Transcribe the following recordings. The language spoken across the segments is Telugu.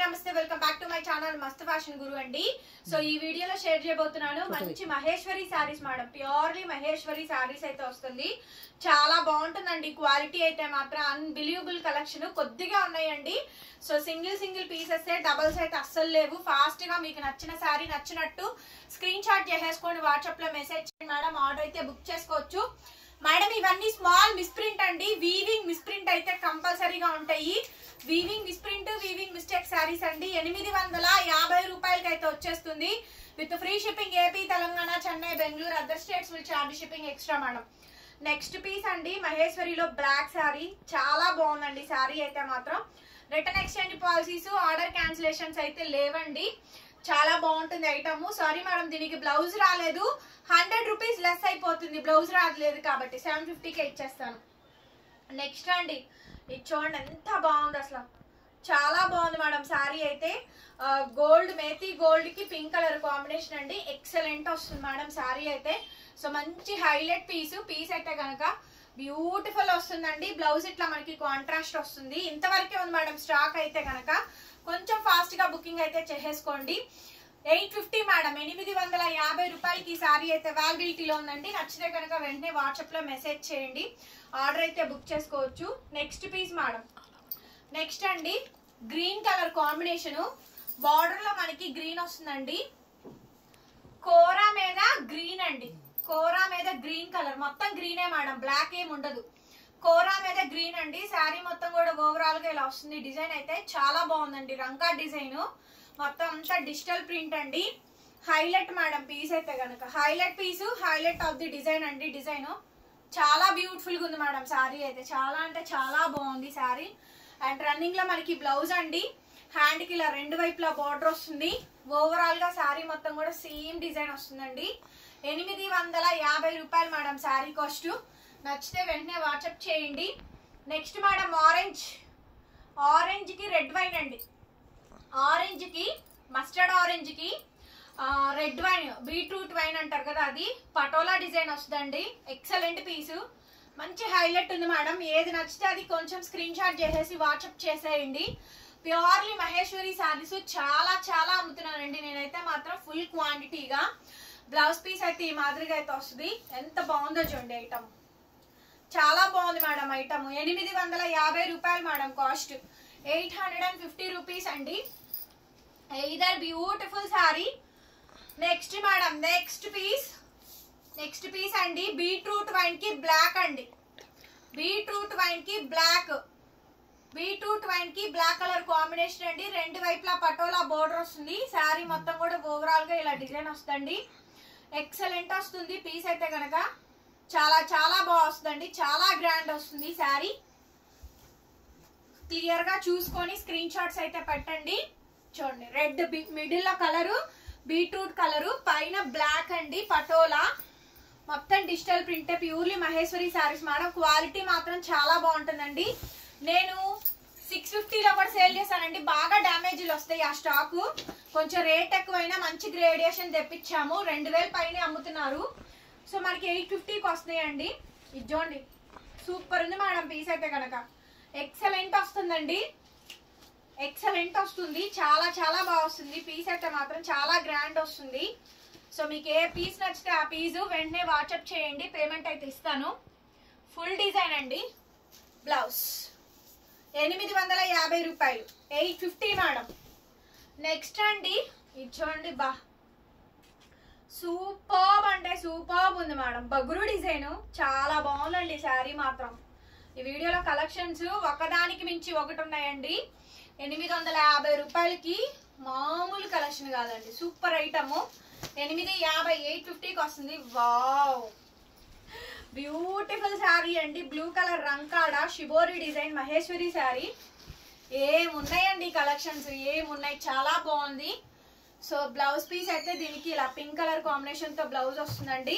నమస్తే welcome back to my channel మస్త్ ఫ్యాషన్ గురు అండి. సో ఈ వీడియోలో షేర్ చేయబోతున్నాను మంచి మహేశ్వరి సారీస్ మేడం. ప్యూర్లీ మహేశ్వరి సారీస్ అయితే వస్తుంది. చాలా బాగుంటుందండి. క్వాలిటీ అయితే మాత్రం అన్బిలీవబుల్ కలెక్షన్ కొద్దిగా ఉన్నాయండి. సో సింగిల్ పీసెస్ డబల్స్ అయితే అస్సలు లేవు. ఫాస్ట్ గా మీకు నచ్చిన సారీ నచ్చినట్టు స్క్రీన్ షాట్ చేసేసుకోండి, వాట్సాప్ లో మెసేజ్ చేయండి మేడం. ఆర్డర్ అయితే బుక్ చేసుకోవచ్చు మేడం. ఇవన్నీ స్మాల్ మిస్ప్రింట్ అండి. వీవింగ్ మిస్ప్రింట్ అయితే కంపల్సరీగా ఉంటాయి. Weaving misprint, weaving mistake saris అండి. 850 రూపాయలకి అయితే వచ్చేస్తుంది with free shipping. AP, Telangana, Chennai, Bengaluru, other states will charge shipping extra madam. Next piece అండి మహేశ్వరిలో బ్లాక్ సారీ. చాలా బాగుందండి సారీ అయితే మాత్రం. Return exchange policies, order cancellations అయితే లేవండి. చాలా బాగుంటుంది ఐటమ్. సారీ మేడం దీనికి బ్లౌజ్ రాలేదు. 100 రూపీస్ లెస్ అయిపోతుంది బ్లౌజ్ రాలేదు కాబట్టి. 750కే ఇచ్చేస్తాను. నెక్స్ట్ అండి ఇది చూడండి ఎంత బాగుంది అసలు. చాలా బాగుంది మేడం సారీ అయితే. గోల్డ్, మేతి గోల్డ్ కి పింక్ కలర్ కాంబినేషన్ అండి. ఎక్సలెంట్ వస్తుంది మేడం సారీ అయితే. సో మంచి హైలైట్ పీస్ అయితే కనుక బ్యూటిఫుల్ వస్తుందండి. బ్లౌజ్ ఇట్లా మనకి కాంట్రాస్ట్ వస్తుంది. ఇంతవరకే ఉంది మేడం స్టాక్ అయితే కనుక. కొంచెం ఫాస్ట్ గా బుకింగ్ అయితే చేసేసుకోండి. 850 మేడం. 850 రూపాయలకి ఈ సారీ అయితే అవైలబిలిటీలో ఉందండి. నచ్చితే కనుక వెంటనే వాట్సాప్ లో మెసేజ్ చేయండి, ఆర్డర్ అయితే బుక్ చేసుకోవచ్చు. Next piece madam. నెక్స్ట్ అండి గ్రీన్ కలర్ కాంబినేషన్. బార్డర్ లో మనకి గ్రీన్ వస్తుందండి. కోరా మీద గ్రీన్ అండి. కోరా మీద గ్రీన్ కలర్, మొత్తం గ్రీనే మేడం, బ్లాక్ ఏం ఉండదు. కోరా మీద గ్రీన్ అండి. శారీ మొత్తం కూడా ఓవరాల్ గా ఇలా వస్తుంది. డిజైన్ అయితే చాలా బాగుందండి. రంకా డిజైన్ మొత్తం అంతా డిజిటల్ ప్రింట్ అండి. హైలైట్ మేడం పీస్ అయితే కనుక. Highlight piece, highlight of the design అండి. డిజైన్ చాలా బ్యూటిఫుల్ గా ఉంది మేడం సారీ అయితే. చాలా అంటే చాలా బాగుంది సారీ. అండ్ రన్నింగ్ లో మనకి బ్లౌజ్ అండి. హ్యాండ్ కి ఇలా రెండు వైపులా బార్డర్ వస్తుంది. ఓవరాల్ గా సారీ మొత్తం కూడా సేమ్ డిజైన్ వస్తుందండి. 850 రూపాయలు మేడం సారీ కాస్ట్. నచ్చితే వెంటనే వాట్సాప్ చేయండి. నెక్స్ట్ మేడం ఆరెంజ్ కి రెడ్ వైన్ అండి. ఆరెంజ్ కి మస్టర్డ్, ఆరెంజ్ కి రెడ్ వైన్, బీట్రూట్ వైన్ అంటారు కదా, అది పటోలా డిజైన్ వస్తుందండి. ఎక్సలెంట్ పీసు, మంచి హైలైట్ ఉంది మేడం. ఏది నచ్చితే అది కొంచెం స్క్రీన్ షాట్ చేసేసి వాట్సాప్ చేసేయండి. ప్యూర్లీ మహేశ్వరి సారీస్ చాలా చాలా అమ్ముతున్నానండి నేనైతే మాత్రం ఫుల్ క్వాంటిటీగా. బ్లౌజ్ పీస్ అయితే ఈ మాదిరిగా అయితే వస్తుంది. ఎంత బాగుందో చూడండి ఐటమ్. చాలా బాగుంది మేడం ఐటమ్. 850 రూపాయలు మేడం కాస్ట్. 850 రూపీస్ అండి. ఇదర్ beautiful sari. Next madam next piece అండి. బీట్రూట్ వైన్ కి బ్లాక్ అండి. బీట్రూట్ వైన్ కి బ్లాక్ కలర్ కాంబినేషన్ అండి. రెండు వైపులా పటోలా బోర్డర్ వస్తుంది. సారీ మొత్తం కూడా ఓవరాల్ గా ఇలా డిజైన్ వస్తుంది. ఎక్సలెంట్ వస్తుంది పీస్ అయితే కనుక. చాలా చాలా బాగా వస్తుందండి. చాలా గ్రాండ్ వస్తుంది సారీ. క్లియర్ గా చూసుకొని స్క్రీన్ షాట్స్ అయితే పెట్టండి. చూడండి రెడ్ మిడిల్ లో కలరు, బీట్రూట్ కలరు, పైన బ్లాక్ అండి. పటోలా మొత్తం digital print. Purely Maheshwari saris madam. Quality మాత్రం చాలా బాగుంటుందండి. నేను 650లో కూడా సేల్ చేశానండి. బాగా డ్యామేజ్లు వస్తాయి ఆ స్టాక్. కొంచెం రేట్ ఎక్కువైనా మంచి గ్రేడియేషన్ తెప్పించాము. 2000 పైన అమ్ముతున్నారు. సో మనకి 850కి వస్తాయండి. ఇది చూడండి సూపర్ ఉంది మేడం పీస్ అయితే కనుక. ఎక్సలెంట్ వస్తుందండి. ఎక్సలెంట్ వస్తుంది. చాలా చాలా బాగా వస్తుంది పీస్ అయితే మాత్రం. చాలా గ్రాండ్ వస్తుంది. సో మీకు ఏ పీస్ నచ్చితే ఆ పీస్ వెంటనే వాట్సాప్ చేయండి, పేమెంట్ అయితే ఇస్తాను. ఫుల్ డిజైన్ అండి. బ్లౌజ్ 850 రూపాయలు. 850 మేడం. నెక్స్ట్ అండి ఇది చూడండి. సూపర్ అంటే సూపర్ ఉంది మేడం. బగురు డిజైన్ చాలా బాగుందండి శారీ మాత్రం. ఈ వీడియోలో కలెక్షన్స్ ఒకదానికి మించి ఒకటి ఉన్నాయండి. 850 రూపాయలకి మామూలు కలెక్షన్ కాదండి. Super item. 850కి వస్తుంది. వావ్ బ్యూటిఫుల్ శారీ అండి. బ్లూ కలర్ రంకాడ షిబోరి డిజైన్ మహేశ్వరి శారీ. ఏమున్నాయండి కలెక్షన్స్, ఏమున్నాయి. చాలా బాగుంది. సో బ్లౌజ్ పీస్ అయితే దీనికి ఇలా పింక్ కలర్ కాంబినేషన్ తో బ్లౌజ్ వస్తుందండి.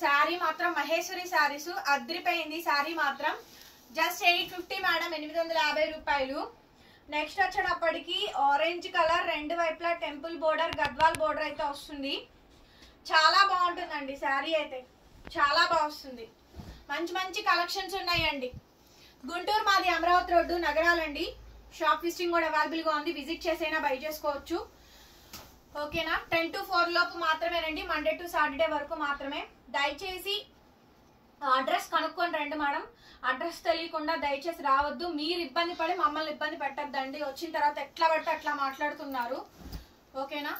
శారీ మాత్రం మహేశ్వరి శారీస్ అద్రిపోయింది. శారీ మాత్రం జస్ట్ 850 మేడం. 850 రూపాయలు. నెక్స్ట్ వచ్చేటప్పటికి ఆరెంజ్ కలర్, రెండు వైపులా టెంపుల్ బోర్డర్, గద్వాల్ బోర్డర్ అయితే వస్తుంది. చాలా బాగుంటుందండి శారీ అయితే. చాలా బాగా వస్తుంది. మంచి మంచి కలెక్షన్స్ ఉన్నాయండి. గుంటూరు మాది అమరావతి రోడ్డు నగరాలండి. షాప్ విజిటింగ్ కూడా అవైలబుల్ గా ఉంది, విజిట్ చేసైనా బై చేసుకోవచ్చు. ఓకేనా, 10 to 4 లోపు మాత్రమేనండి, మండే టు సాటర్డే వరకు మాత్రమే. దయచేసి అడ్రస్ కనుక్కొని రండి మేడం, అడ్రస్ తెలియకుండా దయచేసి రావద్దు. మీరు ఇబ్బంది పడి మమ్మల్ని ఇబ్బంది పెట్టద్దండి. వచ్చిన తర్వాత ఎట్లా పడితే అట్లా మాట్లాడుతున్నారు. ఓకేనా,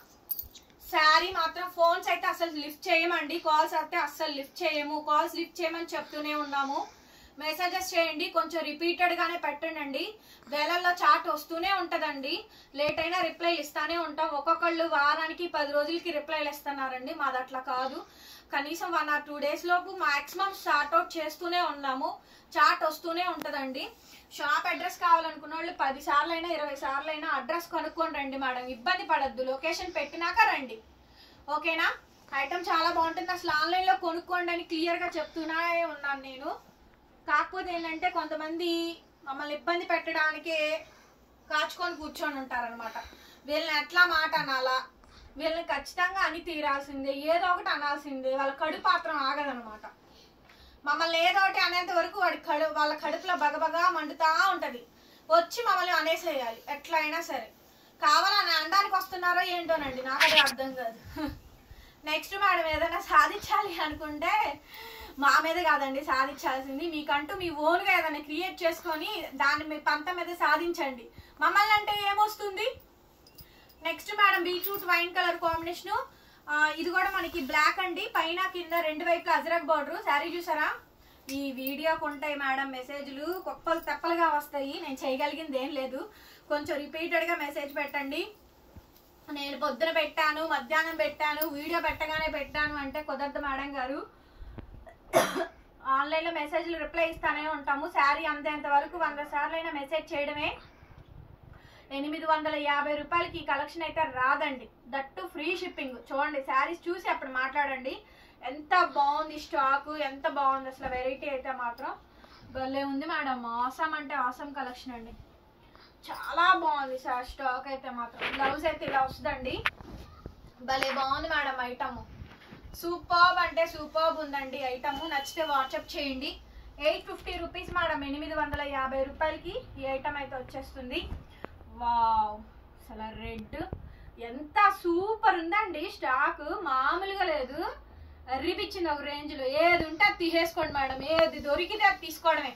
శారీ మాత్రం ఫోన్స్ అయితే అసలు లిఫ్ట్ చేయమండి, కాల్స్ అయితే అస్సలు లిఫ్ట్ చేయము. కాల్స్ లిఫ్ట్ చేయమని చెప్తూనే ఉన్నాము. మెసేజెస్ చేయండి, కొంచెం రిపీటెడ్ గానే పెట్టండి. వేలల్లో చాట్ వస్తూనే ఉంటదండి, లేట్ అయినా రిప్లైలు ఇస్తానే ఉంటాం. ఒక్కొక్కళ్ళు వారానికి 10 రోజులకి రిప్లైలు ఇస్తున్నారండి, మాది అట్లా కాదు. కనీసం 1 or 2 days లోపు మాక్సిమం స్టార్ట్ అవుట్ చేస్తూనే ఉన్నాము, చాట్ వస్తూనే ఉంటదండి. షాప్ అడ్రస్ కావాలనుకున్న వాళ్ళు 10 సార్లు అయినా 20 సార్లు అయినా అడ్రస్ కనుక్కొని రండి మేడం, ఇబ్బంది పడద్దు. లొకేషన్ పెట్టినాక రండి. ఓకేనా, ఐటమ్ చాలా బాగుంటుంది, అసలు ఆన్లైన్ లో కొనుక్కోండి అని క్లియర్ గా చెప్తూనే ఉన్నాను నేను. కాకపోతే ఏంటంటే కొంతమంది మమ్మల్ని ఇబ్బంది పెట్టడానికే కాచుకొని కూర్చొని ఉంటారనమాట. వీళ్ళని ఎట్లా మాట అనాలా, వీళ్ళని ఖచ్చితంగా అని తీరాల్సిందే, ఏదో ఒకటి అనాల్సిందే. వాళ్ళ కడుపు పాత్రం ఆగదనమాట. మమ్మల్ని ఏదో ఒకటి అనేంత వరకు వాళ్ళ కడుపులో బగబగా మండుతా ఉంటది. వచ్చి మమ్మల్ని అనేసేయాలి ఎట్లా అయినా సరే. కావాలని అనడానికి వస్తున్నారో ఏంటోనండి, నాకు అది అర్థం కాదు. నెక్స్ట్ మేడం, ఏదైనా సాధించాలి అనుకుంటే మా మీద కాదండి సాధించాల్సింది, మీకంటూ మీ ఓన్గా ఏదైనా క్రియేట్ చేసుకొని దాన్ని మీ పంత మీద సాధించండి. మమ్మల్ని అంటే ఏమొస్తుంది. Next madam, beetroot wine colour combination. ఇది కూడా మనకి బ్లాక్ అండి, పైన కింద 2 వైపులు అజరక్ బార్డర్. శారీ చూసారా, ఈ వీడియోకి ఉంటాయి మేడం మెసేజ్లు, కుప్పలు తెప్పలుగా వస్తాయి. నేను చేయగలిగింది ఏం లేదు, కొంచెం రిపీటెడ్ గా మెసేజ్ పెట్టండి. నేను పొద్దున పెట్టాను, మధ్యాహ్నం పెట్టాను, వీడియో పెట్టగానే పెట్టాను అంటే కుదరదు మేడం గారు. ఆన్లైన్ లో మెసేజ్లు రిప్లై ఇస్తానే ఉంటాము. శారీ అందేంత వరకు 100 సార్లు అయినా మెసేజ్ చేయడమే. 850 రూపాయలకి ఈ కలెక్షన్ అయితే రాదండి, దట్టు ఫ్రీ షిప్పింగ్. చూడండి శారీస్ చూసి అప్పుడు మాట్లాడండి. ఎంత బాగుంది స్టాక్, ఎంత బాగుంది అసలు. వెరైటీ అయితే మాత్రం భలే ఉంది మేడం, ఆసమ్ అంటే ఆసమ్ కలెక్షన్ అండి, చాలా బాగుంది సార్. స్టాక్ అయితే మాత్రం బ్లౌజ్ అయితే ఇలా వస్తుందండి, భలే బాగుంది మేడం. ఐటమ్ సూపర్బ్ అంటే సూపర్బ్ ఉందండి. ఐటమ్ నచ్చితే వాట్సాప్ చేయండి. 850 రూపీస్ మేడం, 850 రూపాయలకి ఈ ఐటమ్ అయితే వచ్చేస్తుంది. వావ్, అసలు రెడ్ ఎంత సూపర్ ఉందండి, స్టాక్ మామూలుగా లేదు. అర్రిపిచ్చింది ఒక రేంజ్ లో. ఏది ఉంటే అది తీసేసుకోండి మేడం, ఏది దొరికితే అది తీసుకోవడమే.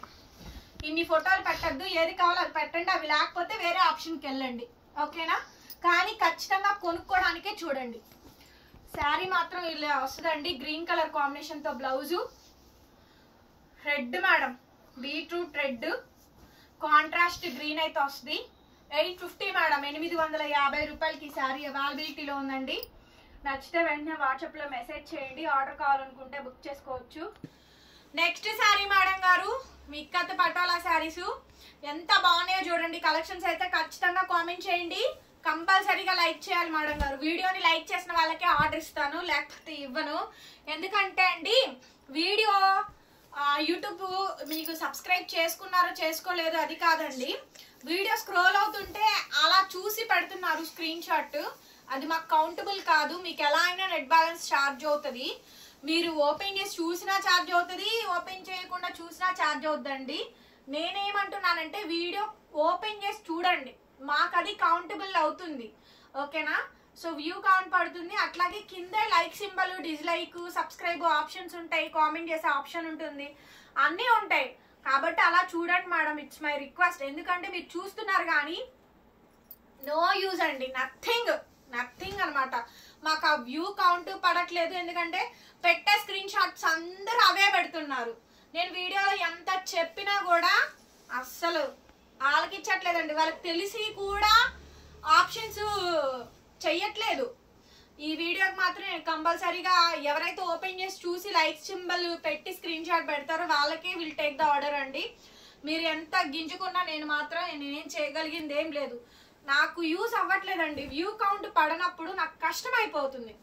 ఇన్ని ఫోటోలు పెట్టద్దు, ఏది కావాలో అది పెట్టండి, అవి లేకపోతే వేరే ఆప్షన్కి వెళ్ళండి. ఓకేనా, కానీ ఖచ్చితంగా కొనుక్కోవడానికే చూడండి. శారీ మాత్రం ఇలా వస్తుందండి, గ్రీన్ కలర్ కాంబినేషన్ తో blouse. Red madam, beetroot red contrast green అయితే వస్తుంది. 850 మేడం, 850 రూపాయలకి శారీ అవైలబిలిటీలో ఉందండి. నచ్చితే వెంటనే వాట్సాప్ లో మెసేజ్ చేయండి, ఆర్డర్ కావాలనుకుంటే బుక్ చేసుకోవచ్చు. నెక్స్ట్ శారీ మేడం గారు, మిక్కత్ పటోలా శారీస్ ఎంత బాగున్నాయో చూడండి. కలెక్షన్స్ అయితే ఖచ్చితంగా కామెంట్ చేయండి, కంపల్సరీగా లైక్ చేయాలి మేడం గారు. వీడియోని లైక్ చేసిన వాళ్ళకే ఆర్డర్ ఇస్తాను, లేకపోతే ఇవ్వను. ఎందుకంటే అండి, వీడియో యూట్యూబ్ మీకు సబ్స్క్రైబ్ చేసుకున్నారో చేసుకోలేదో అది కాదండి, వీడియో స్క్రోల్ అవుతుంటే అలా చూసి పెడుతున్నారు స్క్రీన్ షాట్, అది మాకు కౌంటబుల్ కాదు. మీకు ఎలా అయినా నెట్ బ్యాలెన్స్ ఛార్జ్ అవుతుంది. మీరు ఓపెన్ చేసి చూసినా ఛార్జ్ అవుతుంది, ఓపెన్ చేయకుండా చూసినా ఛార్జ్ అవుతుందండి. నేనేమంటున్నానంటే వీడియో ఓపెన్ చేసి చూడండి, మాకు అది కౌంటబుల్ అవుతుంది. ఓకేనా, సో వ్యూ కౌంట్ పడుతుంది. అట్లాగే కింద like symbol, dislike, subscribe options ఉంటాయి, కామెంట్ చేసే ఆప్షన్ ఉంటుంది, అన్నీ ఉంటాయి. కాబట్టి అలా చూడండి మేడం, ఇట్స్ మై రిక్వెస్ట్. ఎందుకంటే మీరు చూస్తున్నారు కానీ నో యూజ్ అండి, నథింగ్ అనమాట. మాకు ఆ వ్యూ కౌంట్ పడట్లేదు, ఎందుకంటే పెట్టే స్క్రీన్ షాట్స్ అందరూ అవే పెడుతున్నారు. నేను వీడియోలో ఎంత చెప్పినా కూడా అస్సలు ఆలకించట్లేదండి. వాళ్ళకి తెలిసి కూడా ఆప్షన్స్ చెయ్యట్లేదు. ఈ వీడియోకి మాత్రం నేను కంపల్సరీగా ఎవరైతే ఓపెన్ చేసి చూసి లైక్ సింబల్ పెట్టి స్క్రీన్ షాట్ పెడతారో వాళ్ళకే విల్ టేక్ ద ఆర్డర్ అండి. మీరు ఎంత గింజుకున్నా నేనేం చేయగలిగింది ఏం లేదు. నాకు యూస్ అవ్వట్లేదండి, వ్యూ కౌంట్ పడనప్పుడు నాకు కష్టం అయిపోతుంది.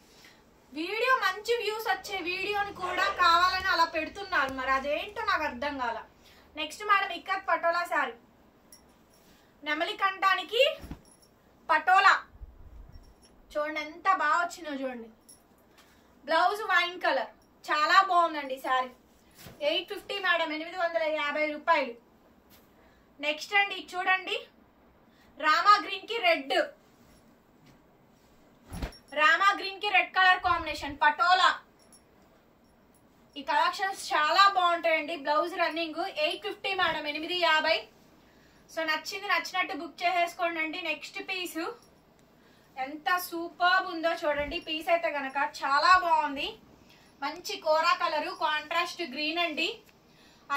వీడియో మంచి వ్యూస్ వచ్చే వీడియోని కూడా కావాలని అలా పెడుతున్నారు, మరి అదేంటో నాకు అర్థం కాల. నెక్స్ట్ మేడం, ఇక్కత్ పటోలా శారీ, నెమలి కంఠానికి పటోలా చూడండి ఎంత బాగా వచ్చిందో చూడండి. బ్లౌజ్ వైన్ కలర్, చాలా బాగుందండి శారీ. 850 మేడం, 850 రూపాయలు. నెక్స్ట్ అండి చూడండి, రెడ్, రామా గ్రీన్ కి రెడ్ కలర్ కాంబినేషన్ పటోలా. ఈ కలెక్షన్స్ చాలా బాగుంటాయండి. Blouse running 850 madam, 850. సో నచ్చింది నచ్చినట్టు బుక్ చేసేసుకోండి అండి. నెక్స్ట్ పీస్ ఎంత సూపర్ ఉందో చూడండి. పీస్ అయితే గనక చాలా బాగుంది. మంచి కోరా కలరు, కాంట్రాస్ట్ గ్రీన్ అండి.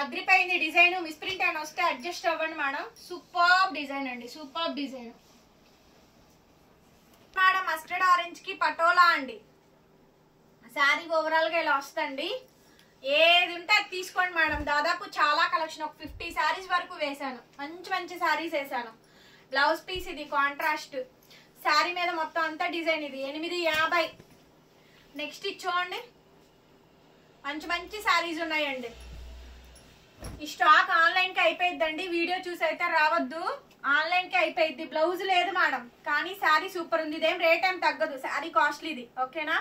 అగ్రిపోయింది డిజైన్. మిస్ప్రింట్ అని వస్తే అడ్జస్ట్ అవ్వండి మేడం. సూపర్ డిజైన్ అండి, super design madam. Mustard orange కి పటోలా అండి. శారీ ఓవరాల్ గా ఇలా వస్తుంది. ఏది ఉంటే అది తీసుకోండి మేడం. దాదాపు చాలా కలెక్షన్, ఒక 50 శారీస్ వరకు వేసాను. మంచి మంచి శారీస్ వేసాను. బ్లౌజ్ పీస్ ఇది కాంట్రాస్ట్. శారీ మీద మొత్తం అంతా డిజైన్. ఇది 850. నెక్స్ట్ ఇది చూడండి, మంచి మంచి శారీస్ ఉన్నాయండి. ఈ స్టాక్ ఆన్లైన్ కి అయిపోయిద్దండి. వీడియో చూసి అయితే రావద్దు, ఆన్లైన్ కి అయిపోయిద్ది. బ్లౌజ్ లేదు మేడం, కానీ శారీ సూపర్ ఉంది. ఇదేం రేట్ ఏం తగ్గదు, శారీ కాస్ట్లీది. ఓకేనా?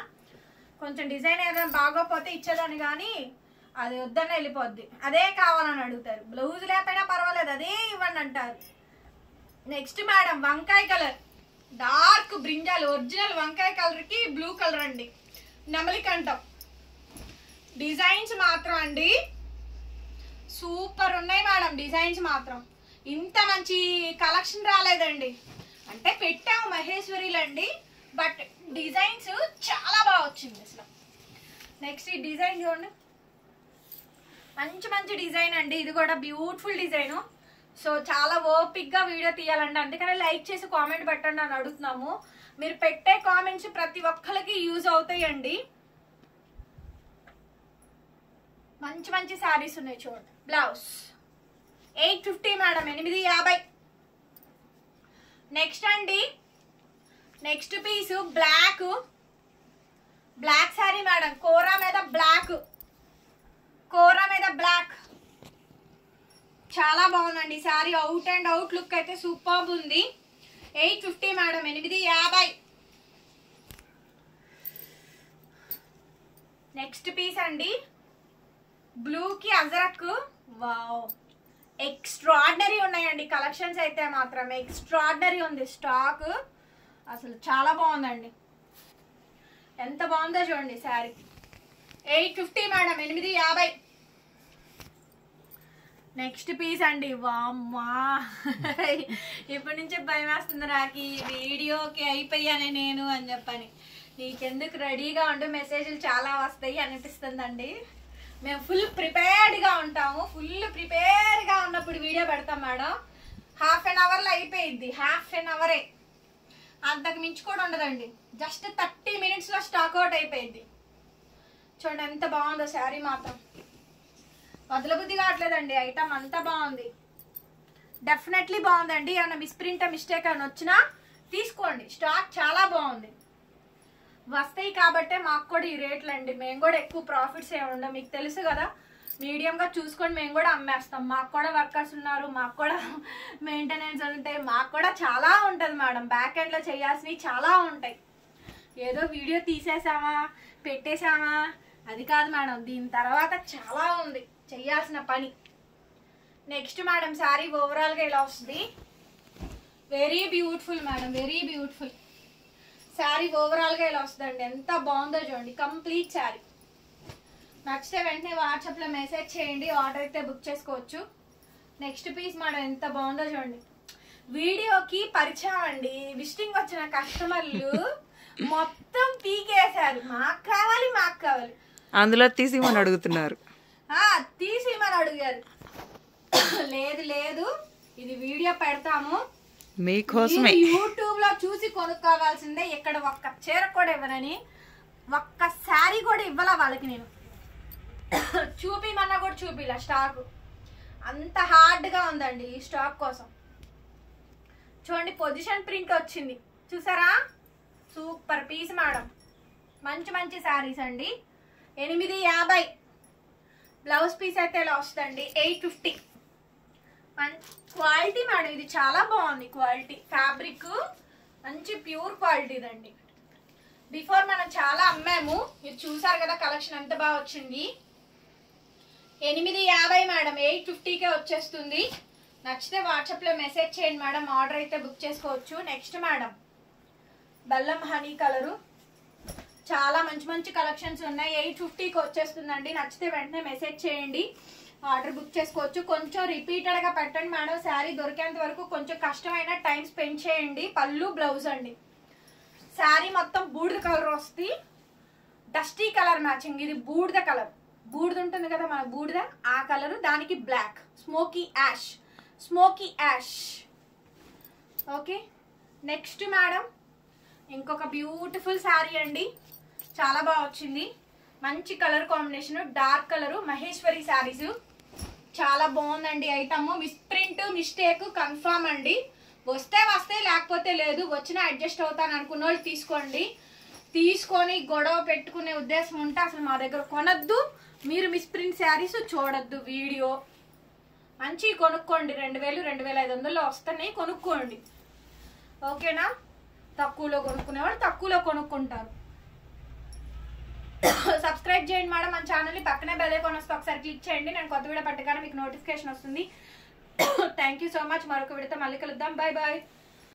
కొంచెం డిజైన్ ఏదైనా బాగోపోతే ఇచ్చేదాన్ని, కానీ అది వద్దన్న వెళ్ళిపోద్ది. అదే కావాలని అడుగుతారు. బ్లౌజ్ లేకపోయినా పర్వాలేదు, అదే ఇవ్వండి అంటారు. నెక్స్ట్ మేడం వంకాయ కలర్, డార్క్ బ్రింజాల్, ఒరిజినల్ వంకాయ కలర్ కి బ్లూ కలర్ అండి. నెమలికంఠం డిజైన్స్ మాత్రం అండి సూపర్ ఉన్నాయి మేడం. డిజైన్స్ మాత్రం ఇంత మంచి కలెక్షన్ రాలేదండి. అంటే పెట్టాము మహేశ్వరిలండి, బట్ డిజైన్స్ చాలా బాగా వచ్చింది అసలు. నెక్స్ట్ ఈ డిజైన్ చూడండి, మంచి మంచి డిజైన్ అండి. ఇది కూడా బ్యూటిఫుల్ డిజైన్. సో చాలా ఓపిక్ గా వీడియో తీయాలండి, అందుకనే లైక్ చేసి కామెంట్ పెట్టండి అని అడుగుతున్నాము. మీరు పెట్టే కామెంట్స్ ప్రతి ఒక్కరికి యూజ్ అవుతాయండి. మంచి మంచి శారీస్ ఉన్నాయి చూడండి. Blouse 850 madam, 850. నెక్స్ట్ అండి, next piece black, black sari madam. కోరా మీద బ్లాక్, కోరా మీద బ్లాక్ చాలా బాగుందండి. Sari out and out look అయితే సూపర్ ఉంది. 850 మేడం, 850. నెక్స్ట్ పీస్ అండి, బ్లూ కి అజరక్. వావ్, ఎక్స్ట్రాడినరీ ఉన్నాయండి కలెక్షన్స్ అయితే మాత్రం. ఎక్స్ట్రాడినరీ ఉంది స్టాక్, అసలు చాలా బాగుందండి. ఎంత బాగుందో చూడండి శారీ. 850 మేడం, 850. నెక్స్ట్ పీస్ అండి. వామ్మా, ఇప్పటి నుంచి భయం వేస్తుంది నాకు, ఈ వీడియోకి అయిపోయానే నేను అని చెప్పని. నీకెందుకు రెడీగా ఉంటూ మెసేజ్లు చాలా వస్తాయి అనిపిస్తుందండి. మేము ఫుల్ ప్రిపేర్డ్గా ఉంటాము. ఫుల్ ప్రిపేర్గా ఉన్నప్పుడు వీడియో పెడతాం మేడం. హాఫ్ అన్ అవర్లో అయిపోయిద్ది, హాఫ్ అన్ అవరే, అంతకు మించి కూడా ఉండదండి. జస్ట్ 30 minutesలో స్టాక్ అవుట్ అయిపోయింది. చూడండి ఎంత బాగుందో శారీ మాత్రం. వదలబుద్ధి కావట్లేదండి. ఐటమ్ అంతా బాగుంది, డెఫినెట్లీ బాగుందండి. ఏమన్నా మిస్ప్రింట్ మిస్టేక్ అని వచ్చినా తీసుకోండి. స్టాక్ చాలా బాగుంది. వస్తాయి కాబట్టే మాకు కూడా ఈ రేట్లు అండి. మేము కూడా ఎక్కువ ప్రాఫిట్స్ ఏమి ఉండవు, మీకు తెలుసు కదా. మీడియంగా చూసుకొని మేము కూడా అమ్మేస్తాం. మాకు కూడా వర్కర్స్ ఉన్నారు, మాకు కూడా మెయింటెనెన్స్ ఉంటాయి, మాకు కూడా చాలా ఉంటుంది మేడం. బ్యాక్ ఎండ్లో చేయాల్సినవి చాలా ఉంటాయి. ఏదో వీడియో తీసేసామా పెట్టేసామా అది కాదు మేడం, దీని తర్వాత చాలా ఉంది చేయాల్సిన పని. నెక్స్ట్ మేడం శారీ ఓవరాల్గా ఇలా వస్తుంది. Very beautiful madam, very beautiful sari. ఓవరాల్గా ఇలా వస్తుందండి. ఎంత బాగుందో చూడండి. కంప్లీట్ శారీ. నచ్చితే వెంటనే వాట్సాప్లో మెసేజ్ చేయండి, ఆర్డర్ అయితే బుక్ చేసుకోవచ్చు. నెక్స్ట్ పీస్ మేడం ఎంత బాగుందో చూడండి. వీడియోకి పరిచయం అండి, విజిటింగ్ వచ్చిన కస్టమర్లు మొత్తం పీకేశారు. మాకు కావాలి, మాకు కావాలి. అందులో తీసిమని అడుగుతున్నారు, తీసిమని అడిగారు. లేదు లేదు, ఇది వీడియో పెడతాము మీకోసమే, యూట్యూబ్ లో చూసి కొనుక్కోవాల్సిందే. ఇక్కడ ఒక్క చీర కూడా ఇవ్వనని, ఒక్క శారీ కూడా ఇవ్వాల వాళ్ళకి నేను. చూపిమన్నా కూడా చూపిలా. స్టాక్ అంత హార్డ్ గా ఉందండి ఈ స్టాక్ కోసం. చూడండి పొజిషన్ ప్రింట్ వచ్చింది చూసారా, సూపర్ పీస్ మేడం. మంచి మంచి శారీస్ అండి. 850. బ్లౌజ్ పీస్ అయితే ఇలా వస్తుందండి. 850. క్వాలిటీ మేడం, ఇది చాలా బాగుంది క్వాలిటీ. ఫ్యాబ్రిక్ మంచి ప్యూర్ క్వాలిటీ దండి. బిఫోర్ మనం చాలా అమ్మాము, మీరు చూసారు కదా కలెక్షన్ ఎంత బాగా వచ్చింది. 850 మేడం, 850కే వచ్చేస్తుంది. నచ్చితే వాట్సాప్లో మెసేజ్ చేయండి మేడం, ఆర్డర్ అయితే బుక్ చేసుకోవచ్చు. నెక్స్ట్ మేడం బెల్లం హనీ కలరు, చాలా మంచి మంచి కలెక్షన్స్ ఉన్నాయి. 850కి వచ్చేస్తుందండి. నచ్చితే వెంటనే మెసేజ్ చేయండి, ఆర్డర్ బుక్ చేసుకోవచ్చు. కొంచెం రిపీటెడ్గా పెట్టండి మేడం, శారీ దొరికేంత వరకు కొంచెం కష్టమైన టైం స్పెండ్ చేయండి. పళ్ళు బ్లౌజ్ అండి. శారీ మొత్తం బూడిద కలర్ వస్తుంది, డస్టీ కలర్ మ్యాచింగ్. ఇది బూడిద కలర్, బూడిద ఉంటుంది కదా మన బూడిద, ఆ కలరు, దానికి black, smoky ash, smoky ash. Okay, next madam ఇంకొక బ్యూటిఫుల్ శారీ అండి, చాలా బాగా వచ్చింది. మంచి colour combination, dark colour, Maheshwari saris. చాలా బాగుందండి ఐటమ్. మిస్ప్రింట్ మిస్టేక్ కన్ఫర్మ్ అండి. వస్తే వస్తే, లేకపోతే లేదు. వచ్చినా అడ్జస్ట్ అవుతాను అనుకున్న వాళ్ళు తీసుకోండి. తీసుకొని గొడవ పెట్టుకునే ఉద్దేశం ఉంటే అసలు మా దగ్గర కొనద్దు. మీరు మిస్ప్రింట్ శారీస్ చూడొద్దు. వీడియో మంచి కొనుక్కోండి, 2000 2500 వస్తున్నాయి, కొనుక్కోండి. ఓకేనా? తక్కువలో కొనుక్కునే వాళ్ళు తక్కువలో కొనుక్కుంటారు. సబ్స్క్రైబ్ చేయండి మేడం మన ఛానల్ని, పక్కనే బెల్ ఐకాన్ వస్తే ఒకసారి క్లిక్ చేయండి. నేను కొత్త వీడియో పట్టగానే మీకు నోటిఫికేషన్ వస్తుంది. Thank you so much. మరొక వీడియోతో మళ్ళీ కలుద్దాం. Bye bye.